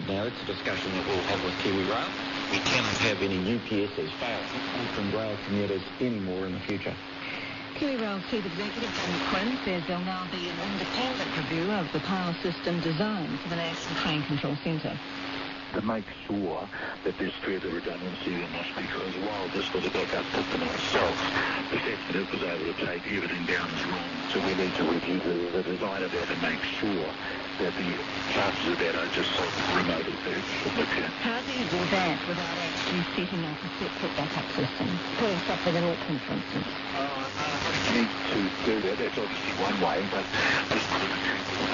Now, it's a discussion that we'll have with KiwiRail. We cannot have any UPSs failing Auckland Rail commuters anymore in the future. KiwiRail Chief Executive Jim Quinn says there'll now be an independent review of the power system design for the National Train Control Centre. To make sure that there's further redundancy in this, because while this was a backup system in itself, the fact that it was able to take everything down is wrong. So we need to review the design of that and make sure that the chances of that are just so remote as they should occur. How do you do that without actually setting up a separate backup system, putting something in Auckland, for instance? You need to do that. That's obviously one way, but the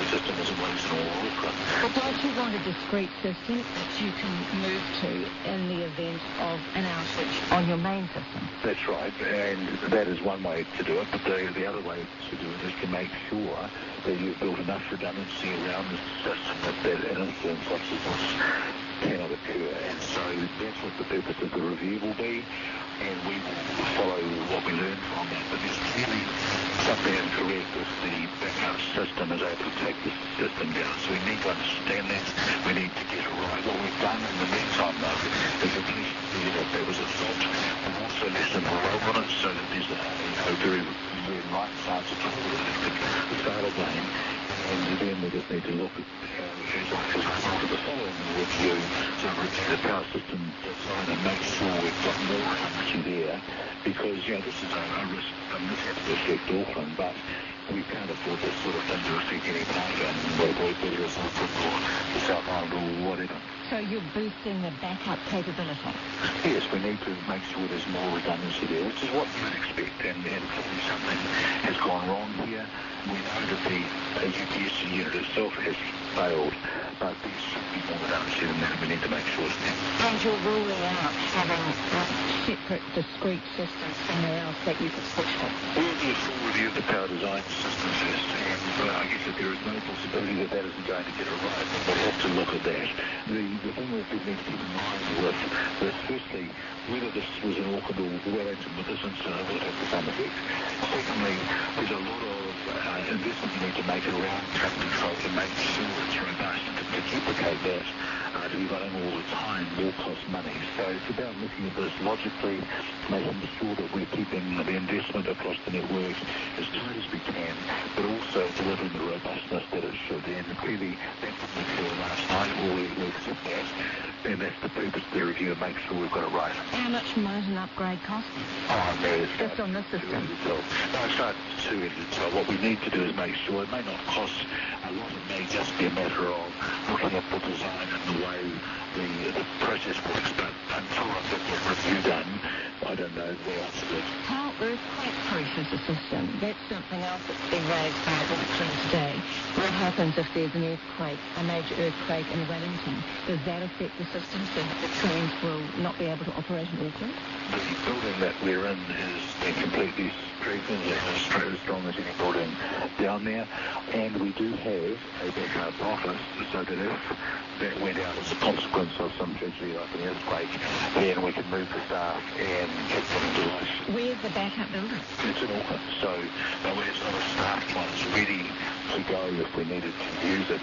system isn't always in all Auckland. But don't you want a discrete system that you can move to in the event of an outage on your main system? That's right, and that is one way to do it, but the other way to do it is to make sure that you've built enough redundancy around the system that an incident such as this cannot occur. And so that's what the purpose of the review will be, and we will follow what we learn from that. But there's clearly something incorrect if the backup system is able to take the system down. So we need to understand that. We need to get it right. What we've done in the meantime, though, is at least that there was a fault. We've also lessened the load on it so that there's a very right chance of the fail again. And then we just need to look at as a result of the following review, to review the power system design and make sure we've got more redundancy there, because, this is a risk mishap to affect Auckland, but we can't afford this sort of thing to affect any part of it, whether it's Auckland or the South Island or whatever. So you're boosting the backup capability? Yes, we need to make sure there's more redundancy there, which is what you would expect, and clearly something has gone wrong here. We know that the UPS unit itself has failed, but there should be more redundancy than that, and we need to make sure it's there. And you're ruling out having separate, discrete systems somewhere else that you could switch to? We'll do a full review of the power design system first, and I guess if there is no possibility that isn't going to get it right, then we'll have to look at that. The thing that we need to keep in mind with this, firstly, whether this was in Auckland or Wellington with this incident will have the same effect. Secondly, there's a lot of investment you need to make around track control to make sure it's robust. To duplicate that, to be running all the time, will cost money. So it's about looking at this logically, making sure that we're keeping the investment across the network as tight as we can, but also delivering the robustness that it should. And clearly, that didn't occur last night, or we accept that. And that's the purpose of the review, to make sure we've got it right. How much might an upgrade cost? Just on this system? No, it's not too early to tell. What we need to do is make sure it may not cost a lot. It may just be a matter of looking at the design and the way the process works. But until I've got that review done, I don't know the answer to it. How earthquake-proof is the system? That's something else that's been raised by Auckland today. What happens if there's an earthquake, a major earthquake in Wellington? Does that affect the system so that the trains will not be able to operate in Auckland? The building that we're in has been completely strengthened. It's as strong as any building down there. And we do have a backup office so that if that went out as a consequence of some tragedy like an earthquake, then we can move the staff and get them into life. Where's the backup building? It's in Auckland, so it's not a staffed one. It's ready to go if we needed to use it.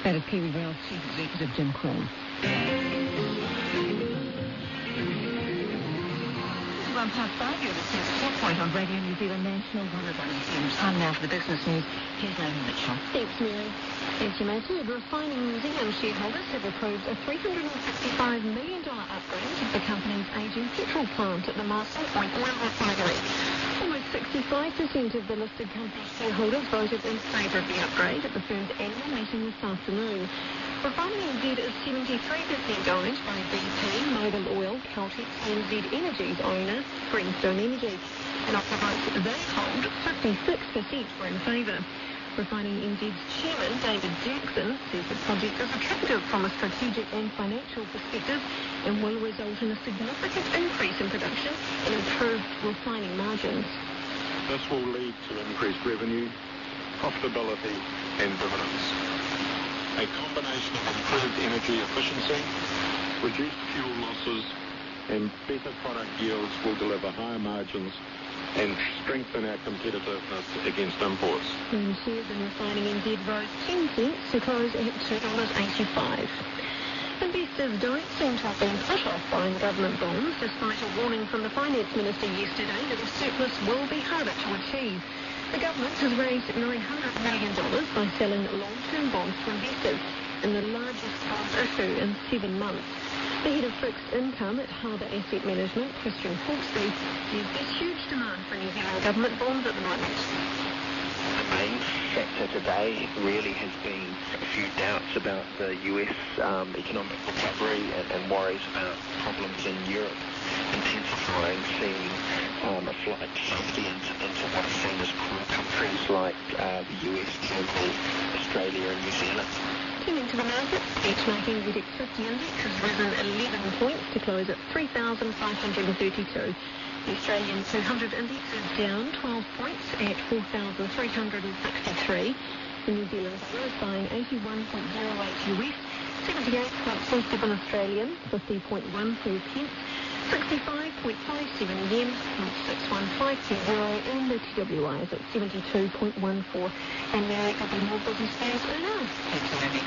That is KiwiRail's Chief Executive Jim Quinn. 5:01, you're listening to Talk Point on Radio New Zealand National 101 FM. Time now for the business news. Here's Naomi Mitchell. Thanks, Mary. Thank you, Matthew. Refining New Zealand shareholders have approved a $365 million upgrade of the company's aging petrol plant at the Marsden Point oil refinery. Almost 65% of the listed company shareholders voted in favour of the upgrade at the firm's annual meeting this afternoon. Refining NZ is 73% owned by BP, Mobil Oil, Caltex and Z Energy's owner, Greenstone Energy. And of the votes they hold, 56% were in favour. Refining NZ's chairman, David Jackson, says the project is attractive from a strategic and financial perspective and will result in a significant increase in production and improved refining margins. This will lead to increased revenue, profitability and dividends. A combination of improved energy efficiency, reduced fuel losses and better product yields will deliver higher margins and strengthen our competitiveness against imports. And shares in Refining NZ rose 10 cents to close at $2.85. investors don't seem to have been put off buying government bonds, despite a warning from the Finance Minister yesterday that a surplus will be harder to achieve. The government has raised $900 million by selling long-term bonds to investors, in the largest bond issue in 7 months. The head of fixed income at Harbour Asset Management, Christian Hawkesby, says there's huge demand for New Zealand government bonds at the moment. The main factor today really has been a few doubts about the US economic recovery and worries about problems in Europe intensifying, seeing a flight safety into what is seen as core countries like the US, Germany, Australia and New Zealand. Turning to the markets, benchmarking ZX 50 index has risen 11 points to close at 3,532. The Australian 200 index is down 12 points at 4,363. The New Zealand dollar is buying 81.08 US, 78.47 Australian, 50.14 pence, 65.57 yen, 0.615 euro, and the TWI is at 72.14. And there could be more business days now. Thank you, Amy.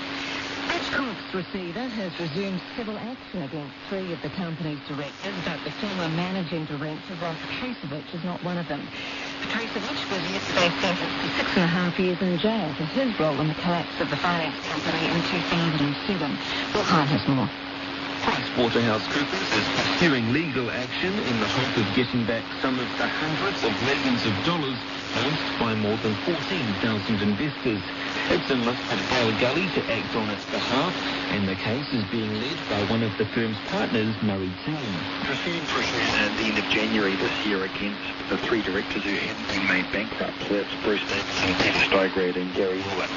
Bridgecorp's receiver has resumed civil action against 3 of the company's directors, but the former managing director, Ron Petrusevich, is not one of them. Petrusevich was yesterday sentenced to 6.5 years in jail for his role in the collapse of the finance company in 2007. Will Hine has more. PricewaterhouseCoopers is pursuing legal action in the hope of getting back some of the hundreds of millions of dollars lost by more than 14,000 investors. It's enlisted Gail Gully to act on its behalf, and the case is being led by one of the firm's partners, Murray Team. Proceedings began at the end of January this year against the 3 directors who hadn't been made bankrupt. So that's Bruce Davidson, Peter Steigrad and Gary Woolard.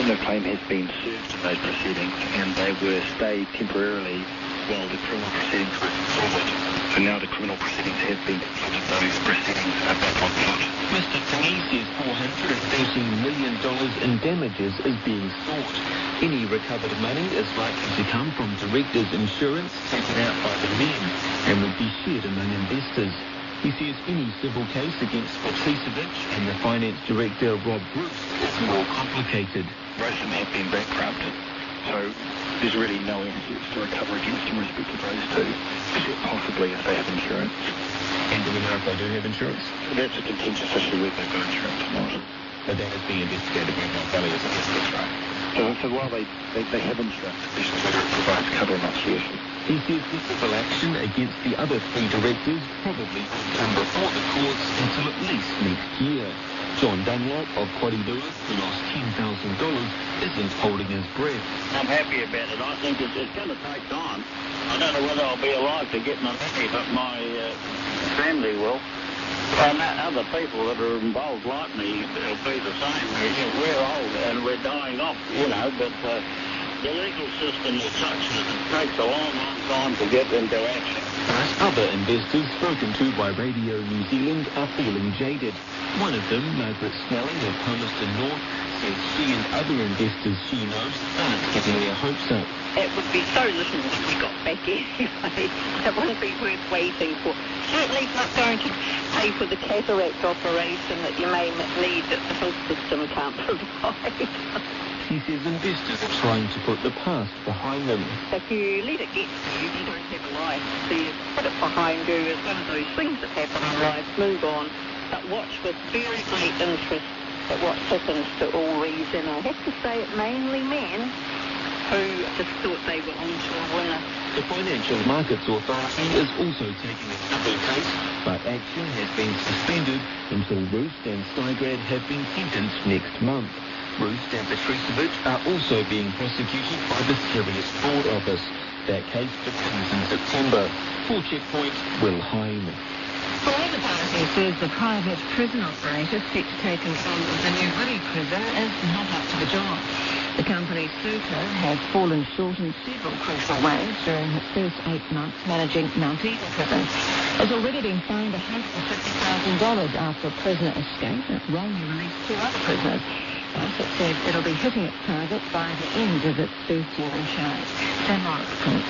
No claim has been served in those proceedings, and they were stayed temporarily while the criminal proceedings were concluded. So now the criminal proceedings have been concluded. Those proceedings are back on foot. Mr. Tingy says $413 million in damages is being sought. Any recovered money is likely to come from directors' insurance taken out by the men and would be shared among investors. He says any civil case against Petrusevich and the finance director, Rob Bruce, is more complicated. Both of them have been bankrupt, so there's really no assets to recover against in respect of those 2, except possibly if they have insurance. And do we know if they do have insurance? That's a contentious issue whether they've got insurance or not. But that is being investigated by Mount Valley, isn't it? That's right. So while they have insurance, the question is whether it provides cover or not, seriously. He says the civil action against the other 3 directors probably won't come before the courts until at least next year. John Dunlop of Quaddy Lewis, who lost $10,000, isn't holding his breath. I'm happy about it. I think it's going to take time. I don't know whether I'll be alive to get my money, but my family will. And other people that are involved like me will be the same. We're old and we're dying off, but the legal system is such that it takes a long, long time to get into action. But other investors spoken to by Radio New Zealand are feeling jaded. One of them, Margaret Snelling of Palmerston North, says she and other investors she knows aren't getting their hopes up. It would be so little if we got back anyway. It wouldn't be worth waiting for. Certainly not going to pay for the cataract operation that you may need that the health system can't provide. He says investors are trying to put the past behind them. If you let it get to you, you don't have a life. So you put it behind you. It's one of those things that happen in life. Move on. But watch with very great interest at what happens to all these. And I have to say it mainly men who just thought they were onto a winner. The Financial Markets Authority is also taking a civil case, but action has been suspended until Roost and Steigrad have been sentenced next month. Roost and Petrusevich are also being prosecuted by the Serious Fraud Office. That case begins in September. For Checkpoint, Will Hine. The Labour Party says the private prison operator set to take control of the new Willie prison is not up to the job. The company, Suka, has fallen short in several crucial ways during its first 8 months managing Mount Eden Prison. It's already been fined $150,000 after a prisoner escaped and wrongly released 2 other prisoners. It said it'll be hitting its target by the end of its first year in charge. Dan Morris reports.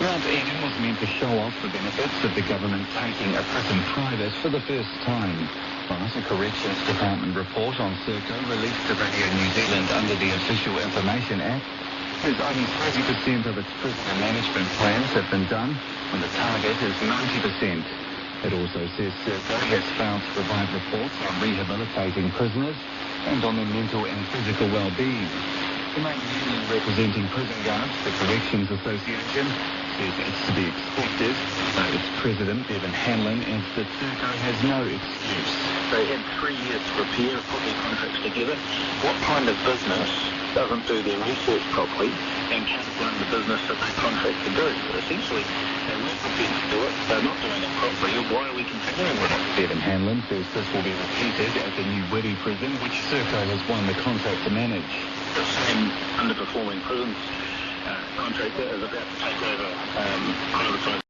Mount Eden was meant to show off the benefits of the government taking a prison private for the first time. But a Corrections Department report on Serco released to Radio New Zealand under the Official Information Act says only 30% of its prisoner management plans have been done, when the target is 90%. It also says Serco has failed to provide reports on rehabilitating prisoners and on their mental and physical well-being. The main union representing prison guards, the Corrections Association, says it's to be expected, though its president, Bevan Hanlon, adds that Serco has no excuse. They had 3 years to prepare, put their contracts together. What kind of business doesn't do their research properly and can't run the business that they contract to do? Essentially, they weren't prepared to do it, they're not doing it properly, why are we continuing with it? Bevan Hanlon says this will be repeated at the new Wiri prison, which Serco has won the contract to manage. The same underperforming prisons contractor is about to take over privatised